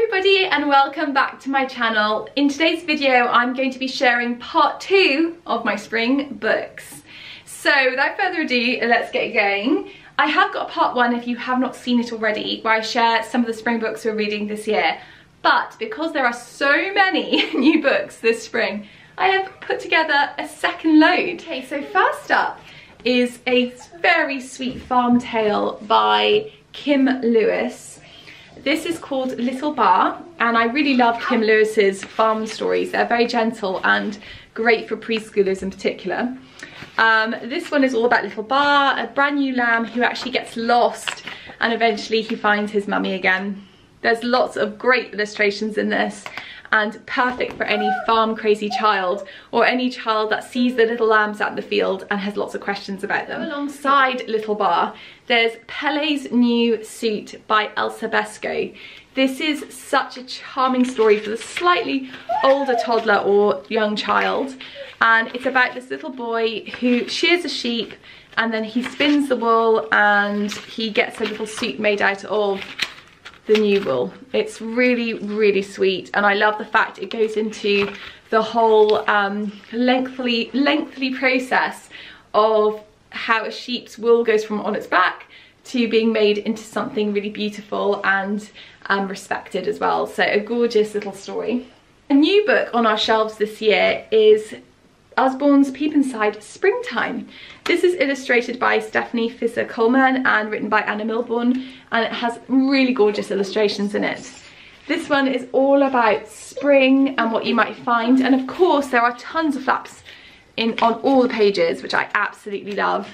everybody and welcome back to my channel. In today's video I'm going to be sharing part 2 of my spring books. So without further ado, let's get going. I have got a part 1 if you have not seen it already, where I share some of the spring books we're reading this year. But because there are so many new books this spring, I have put together a second load. Okay, so first up is a very sweet farm tale by Kim Lewis. This is called Little Bar, and I really love Kim Lewis's farm stories. They're very gentle and great for preschoolers in particular. This one is all about Little Bar, a brand new lamb who actually gets lost and eventually he finds his mummy again. There's lots of great illustrations in this and perfect for any farm crazy child or any child that sees the little lambs out in the field and has lots of questions about them. Alongside Little Bar, there's Pele's New Suit by Elsa Beskow. This is such a charming story for the slightly older toddler or young child, and it's about this little boy who shears a sheep and then he spins the wool and he gets a little suit made out of the new wool. It's really, really sweet, and I love the fact it goes into the whole lengthy process of how a sheep's wool goes from on its back to being made into something really beautiful and respected as well. So a gorgeous little story. A new book on our shelves this year is Usborne's Peep Inside Springtime. This is illustrated by Stephanie Fisher-Coleman and written by Anna Milbourne, and it has really gorgeous illustrations in it. This one is all about spring and what you might find, and of course there are tons of flaps on all the pages, which I absolutely love.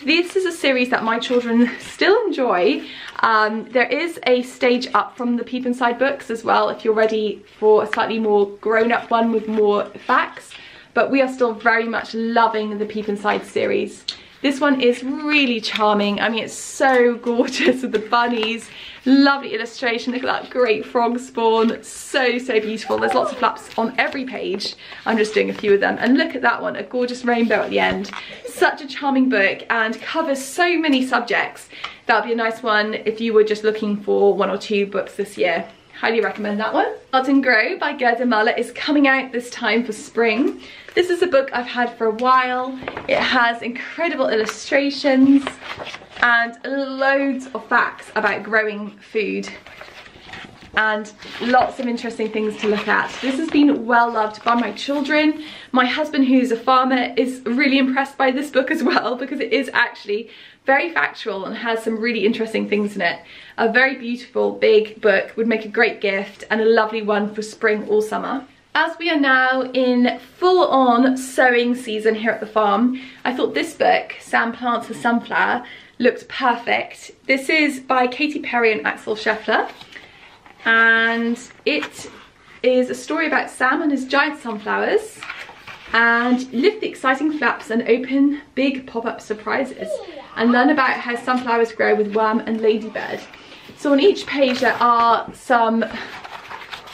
This is a series that my children still enjoy. There is a stage up from the Peep Inside books as well if you're ready for a slightly more grown-up one with more facts. But we are still very much loving the Peep Inside series. This one is really charming. I mean, it's so gorgeous with the bunnies. Lovely illustration. Look at that great frog spawn. So, so beautiful. There's lots of flaps on every page. I'm just doing a few of them. And look at that one, a gorgeous rainbow at the end. Such a charming book and covers so many subjects. That would be a nice one if you were just looking for 1 or 2 books this year. Highly recommend that one. Start and Grow by Gerda Muller is coming out this time for spring. This is a book I've had for a while. It has incredible illustrations and loads of facts about growing food and lots of interesting things to look at. This has been well loved by my children. My husband, who's a farmer, is really impressed by this book as well because it is actually very factual and has some really interesting things in it. A very beautiful big book, would make a great gift and a lovely one for spring or summer. As we are now in full-on sowing season here at the farm, I thought this book, Sam Plants a Sunflower, looked perfect. This is by Katy Perry and Axel Scheffler, and it is a story about Sam and his giant sunflowers, and lift the exciting flaps and open big pop-up surprises and learn about how sunflowers grow with worm and ladybird. So on each page there are some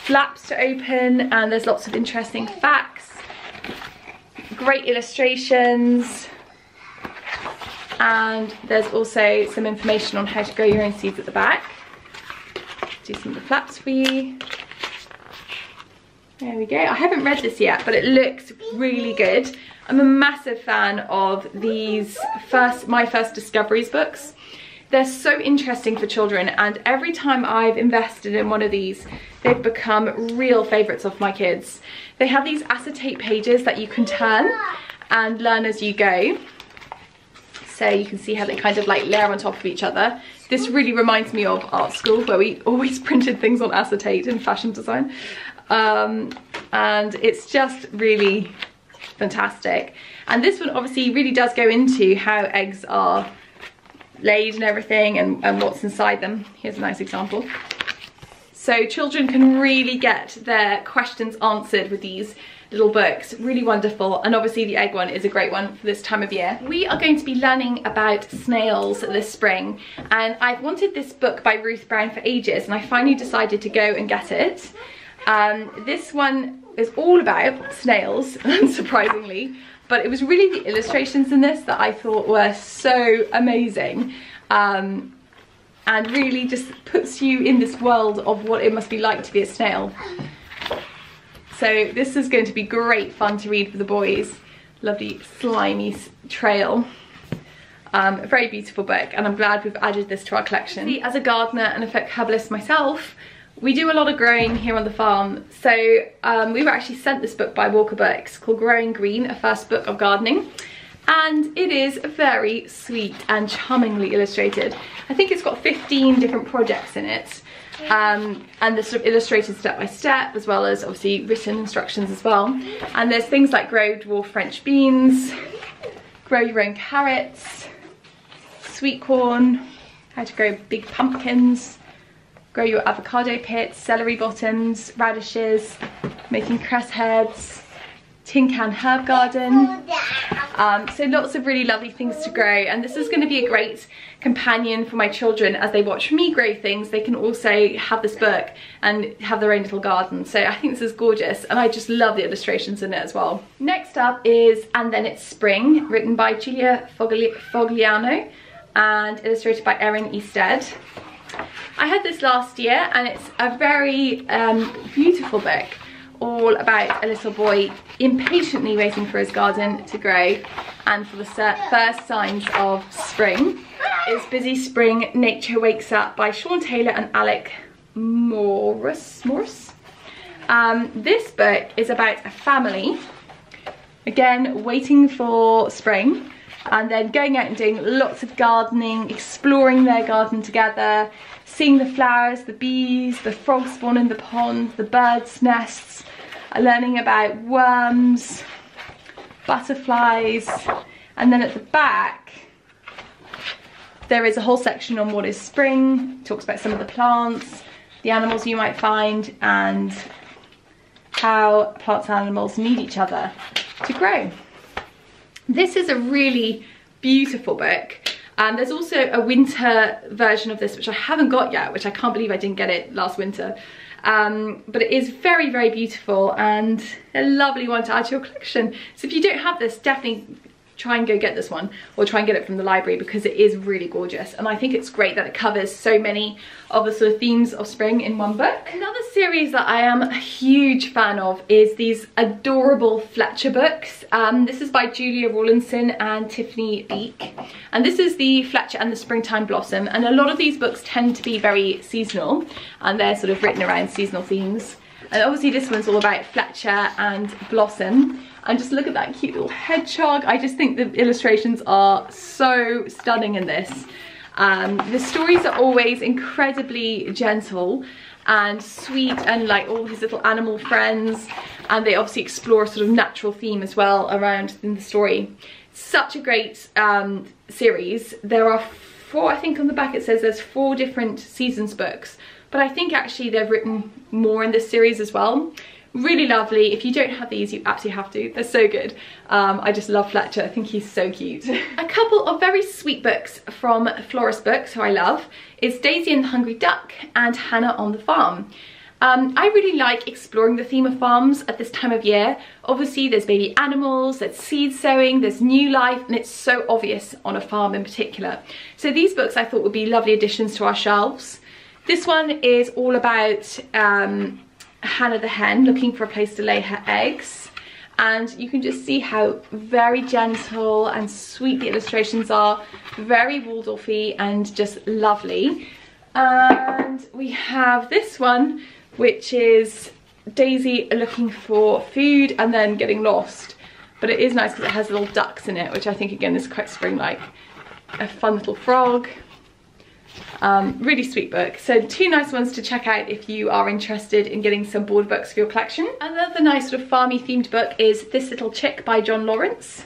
flaps to open and there's lots of interesting facts, great illustrations, and there's also some information on how to grow your own seeds at the back. Do some of the flaps for you. There we go. I haven't read this yet, but it looks really good. I'm a massive fan of these My First Discoveries books. They're so interesting for children, and every time I've invested in one of these, they've become real favourites of my kids. They have these acetate pages that you can turn and learn as you go. So you can see how they kind of like layer on top of each other. This really reminds me of art school, where we always printed things on acetate in fashion design. And it's just really fantastic. And this one obviously really does go into how eggs are laid and everything and what's inside them. Here's a nice example. So children can really get their questions answered with these little books. Really wonderful. And obviously the egg one is a great one for this time of year. We are going to be learning about snails this spring, and I've wanted this book by Ruth Brown for ages, and I finally decided to go and get it. This one is all about snails, unsurprisingly, but it was really the illustrations in this that I thought were so amazing. and really just puts you in this world of what it must be like to be a snail. So this is going to be great fun to read for the boys. Lovely slimy trail. A very beautiful book, and I'm glad we've added this to our collection. See, as a gardener and a herbalist myself, we do a lot of growing here on the farm. So we were actually sent this book by Walker Books called Growing Green, a first book of gardening. And it is very sweet and charmingly illustrated. I think it's got 15 different projects in it. And they're sort of illustrated step by step, as well as obviously written instructions as well. And there's things like grow dwarf French beans, grow your own carrots, sweet corn, how to grow big pumpkins, grow your avocado pits, celery bottoms, radishes, making cress heads, tin can herb garden. So lots of really lovely things to grow, and this is going to be a great companion for my children as they watch me grow things. They can also have this book and have their own little garden. So I think this is gorgeous, and I just love the illustrations in it as well. Next up is And Then It's Spring, written by Giulia Fogliano and illustrated by Erin Easted. I had this last year, and it's a very beautiful book, all about a little boy impatiently waiting for his garden to grow and for the first signs of spring. It's Busy Spring, Nature Wakes Up by Sean Taylor and Alec Morris. This book is about a family, again, waiting for spring, and then going out and doing lots of gardening, exploring their garden together, seeing the flowers, the bees, the frogs spawn in the pond, the birds' nests, learning about worms, butterflies, and then at the back there is a whole section on what is spring. It talks about some of the plants, the animals you might find, and how plants and animals need each other to grow. This is a really beautiful book. There's also a winter version of this which I haven't got yet, which I can't believe I didn't get it last winter. But it is very, very beautiful and a lovely one to add to your collection. So if you don't have this, definitely try and go get this one, or try and get it from the library, because it is really gorgeous. And I think it's great that it covers so many of the sort of themes of spring in one book. Another series that I am a huge fan of is these adorable Fletcher books. This is by Julia Rawlinson and Tiffany Beek, and this is the Fletcher and the Springtime Blossom. And a lot of these books tend to be very seasonal, and they're sort of written around seasonal themes. And obviously this one's all about Fletcher and Blossom. And just look at that cute little hedgehog. I just think the illustrations are so stunning in this. The stories are always incredibly gentle and sweet, and like all his little animal friends, and they obviously explore a sort of natural theme as well around in the story. Such a great series. There are 4, I think on the back it says there's 4 different seasons books, but I think actually they've written more in this series as well. Really lovely. If you don't have these, you absolutely have to. They're so good. I just love Fletcher. I think he's so cute. A couple of very sweet books from Florist Books, who I love, is Daisy and the Hungry Duck and Hannah on the Farm. I really like exploring the theme of farms at this time of year. Obviously there's baby animals, there's seed sowing, there's new life, and it's so obvious on a farm in particular. So these books I thought would be lovely additions to our shelves. This one is all about Hannah the hen looking for a place to lay her eggs, and you can just see how very gentle and sweet the illustrations are, very Waldorfy and just lovely. And we have this one, which is Daisy looking for food and then getting lost, but it is nice because it has little ducks in it, which I think again is quite spring-like. A fun little frog. Really sweet book. So 2 nice ones to check out if you are interested in getting some board books for your collection. Another nice sort of farmy themed book is This Little Chick by John Lawrence.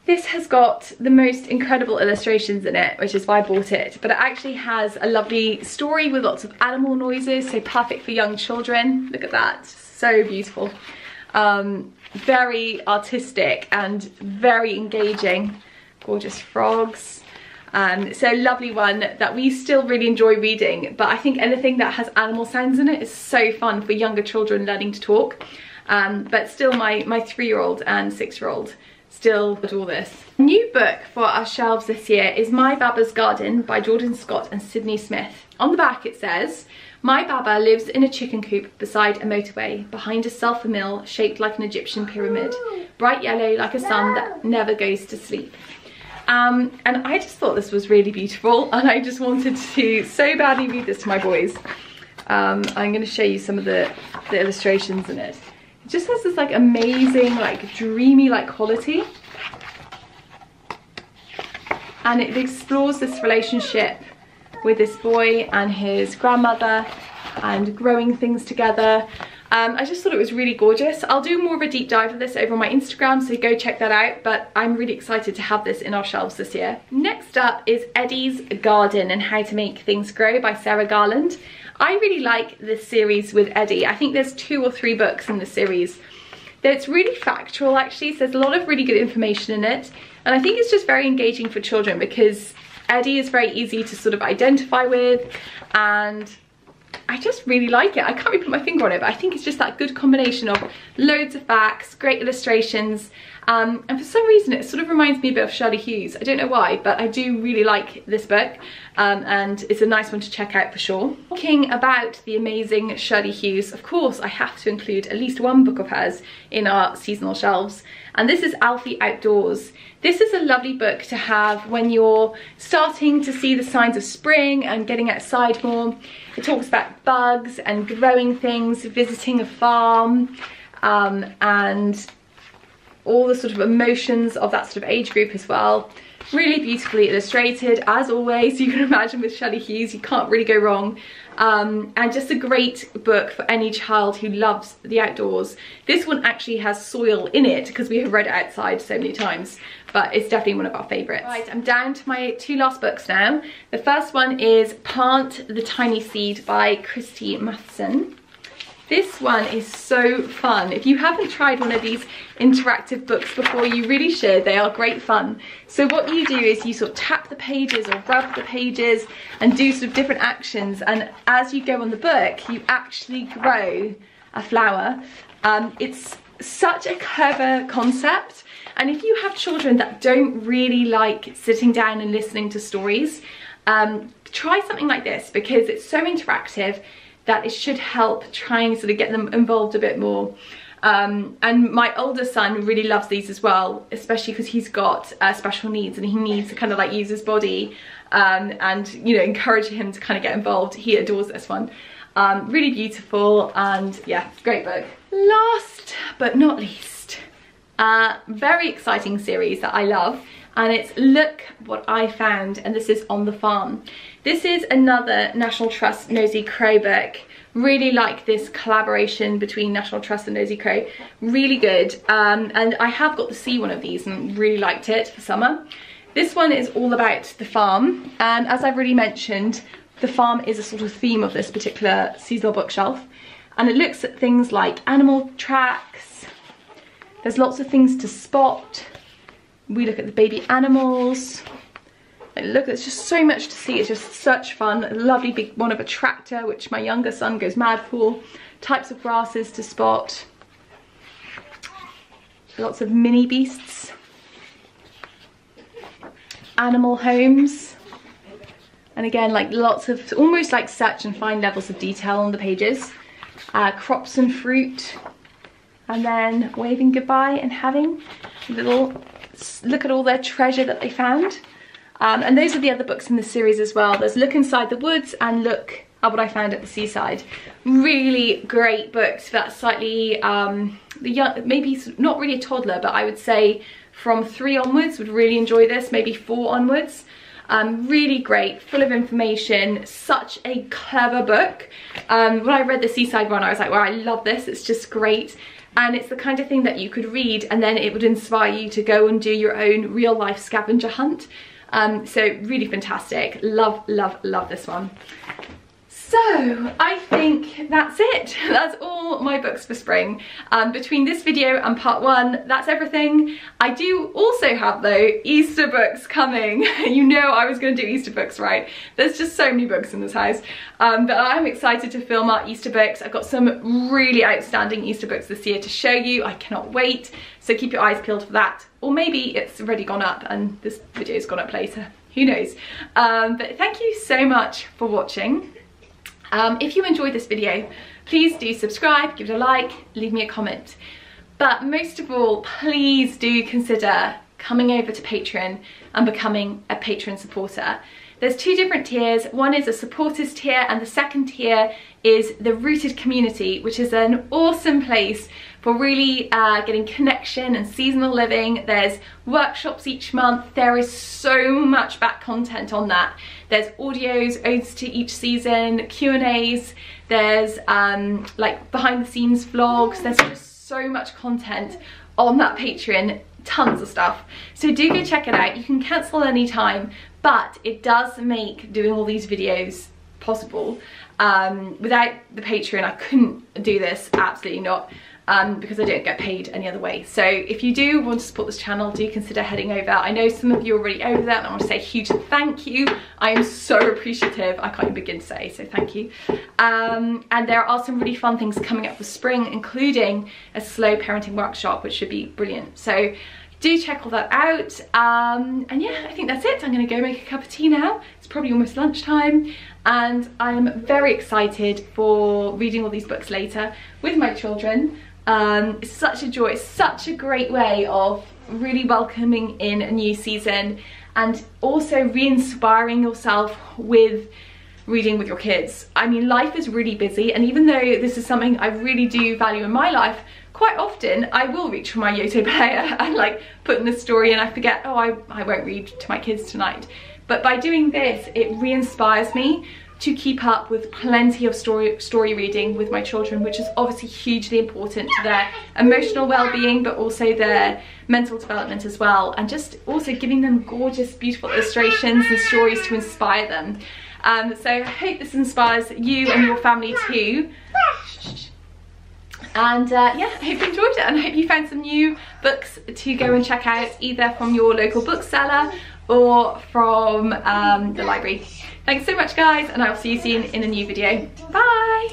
This has got the most incredible illustrations in it, which is why I bought it, but it actually has a lovely story with lots of animal noises, so perfect for young children. Look at that, so beautiful. Very artistic and very engaging. Gorgeous frogs. So lovely one that we still really enjoy reading, but I think anything that has animal sounds in it is so fun for younger children learning to talk. But still my 3-year-old and 6-year-old still adore this. New book for our shelves this year is My Baba's Garden by Jordan Scott and Sydney Smith. On the back it says, "My Baba lives in a chicken coop beside a motorway, behind a sulphur mill shaped like an Egyptian pyramid, bright yellow like a sun that never goes to sleep." And I just thought this was really beautiful, and I just wanted to so badly read this to my boys. I'm going to show you some of the illustrations in it. It just has this like amazing, like dreamy like quality, and it explores this relationship with this boy and his grandmother and growing things together. I just thought it was really gorgeous. I'll do more of a deep dive of this over on my Instagram, so go check that out, but I'm really excited to have this in our shelves this year. Next up is Eddie's Garden and How to Make Things Grow by Sarah Garland. I really like this series with Eddie. I think there's 2 or 3 books in the series. It's really factual actually, so there's a lot of really good information in it, and I think it's just very engaging for children because Eddie is very easy to sort of identify with, and I just really like it. I can't really put my finger on it, but I think it's just that good combination of loads of facts, great illustrations, and for some reason it sort of reminds me a bit of Shirley Hughes. I don't know why, but I do really like this book, and it's a nice one to check out for sure. Talking about the amazing Shirley Hughes, of course I have to include at least one book of hers in our seasonal shelves, and this is Alfie Outdoors. This is a lovely book to have when you're starting to see the signs of spring and getting outside more. It talks about bugs and growing things, visiting a farm, and all the sort of emotions of that sort of age group as well. Really beautifully illustrated, as always. You can imagine with Shirley Hughes, you can't really go wrong. And just a great book for any child who loves the outdoors. This one actually has soil in it because we have read it outside so many times, but it's definitely one of our favourites. Right, I'm down to my 2 last books now. The first one is Plant the Tiny Seed by Christy Matheson. This one is so fun. If you haven't tried one of these interactive books before, you really should. They are great fun. So what you do is you sort of tap the pages or rub the pages and do sort of different actions, and as you go on the book you actually grow a flower. It's such a clever concept, and if you have children that don't really like sitting down and listening to stories, try something like this because it's so interactive that it should help try and sort of get them involved a bit more. And my older son really loves these as well, especially because he's got special needs and he needs to kind of like use his body, and you know, encourage him to kind of get involved. He adores this one. Really beautiful, and yeah, great book. Last but not least, very exciting series that I love, and it's Look What I Found, and this is On the Farm. This is another National Trust Nosy Crow book. Really like this collaboration between National Trust and Nosy Crow. Really good, and I have got to see one of these and really liked it for summer. This one is all about the farm, and as I've already mentioned, the farm is a sort of theme of this particular seasonal bookshelf, and it looks at things like animal tracks. There's lots of things to spot. We look at the baby animals. Look, there's just so much to see. It's just such fun. A lovely big one of a tractor, which my younger son goes mad for. Types of grasses to spot. Lots of mini beasts. Animal homes. And again, like lots of, almost like search and find levels of detail on the pages. Crops and fruit. And then waving goodbye and having a little look at all their treasure that they found. And those are the other books in the series as well. There's Look Inside the Woods and Look at What I Found at the Seaside. Really great books for that slightly, the young, maybe not really a toddler, but I would say from 3 onwards would really enjoy this, maybe 4 onwards. Really great, full of information, such a clever book. When I read the Seaside one, I was like, wow, I love this, it's just great. And it's the kind of thing that you could read and then it would inspire you to go and do your own real life scavenger hunt. So really fantastic. Love, love, love this one. So I think that's it. That's all my books for spring. Between this video and part 1, that's everything. I do also have though Easter books coming. You know I was going to do Easter books, right? There's just so many books in this house. But I'm excited to film our Easter books. I've got some really outstanding Easter books this year to show you. I cannot wait. So keep your eyes peeled for that. Or maybe it's already gone up and this video's gone up later. Who knows? But thank you so much for watching. If you enjoyed this video, please do subscribe, give it a like, leave me a comment. But most of all, please do consider coming over to Patreon and becoming a patron supporter. There's 2 different tiers. One is a supporters tier and the second tier is the Rooted Community, which is an awesome place for really getting connection and seasonal living. There's workshops each month. There is so much back content on that. There's audios, odes to each season, Q&As, there's like behind the scenes vlogs. There's just so much content on that Patreon, tons of stuff. So do go check it out. You can cancel anytime, but it does make doing all these videos possible. Without the Patreon, I couldn't do this, absolutely not. Because I don't get paid any other way. So if you do want to support this channel, do consider heading over. I know some of you are already over there and I want to say a huge thank you. I am so appreciative. I can't even begin to say, so thank you. And there are some really fun things coming up for spring, including a slow parenting workshop, which should be brilliant. So do check all that out. And yeah, I think that's it. I'm gonna go make a cup of tea now. It's probably almost lunchtime. And I'm very excited for reading all these books later with my children. It's such a joy, it's such a great way of really welcoming in a new season and also re-inspiring yourself with reading with your kids. I mean, life is really busy, and even though this is something I really do value in my life, quite often I will reach for my Yoto player and like put in the story and I forget, oh, I won't read to my kids tonight. But by doing this, it re-inspires me to keep up with plenty of story reading with my children, which is obviously hugely important to their emotional well-being, but also their mental development as well, and just also giving them gorgeous, beautiful illustrations and stories to inspire them. So I hope this inspires you and your family too. And yeah, I hope you enjoyed it and I hope you found some new books to go and check out, either from your local bookseller or from the library. Thanks so much guys, and I'll see you soon in a new video. Bye!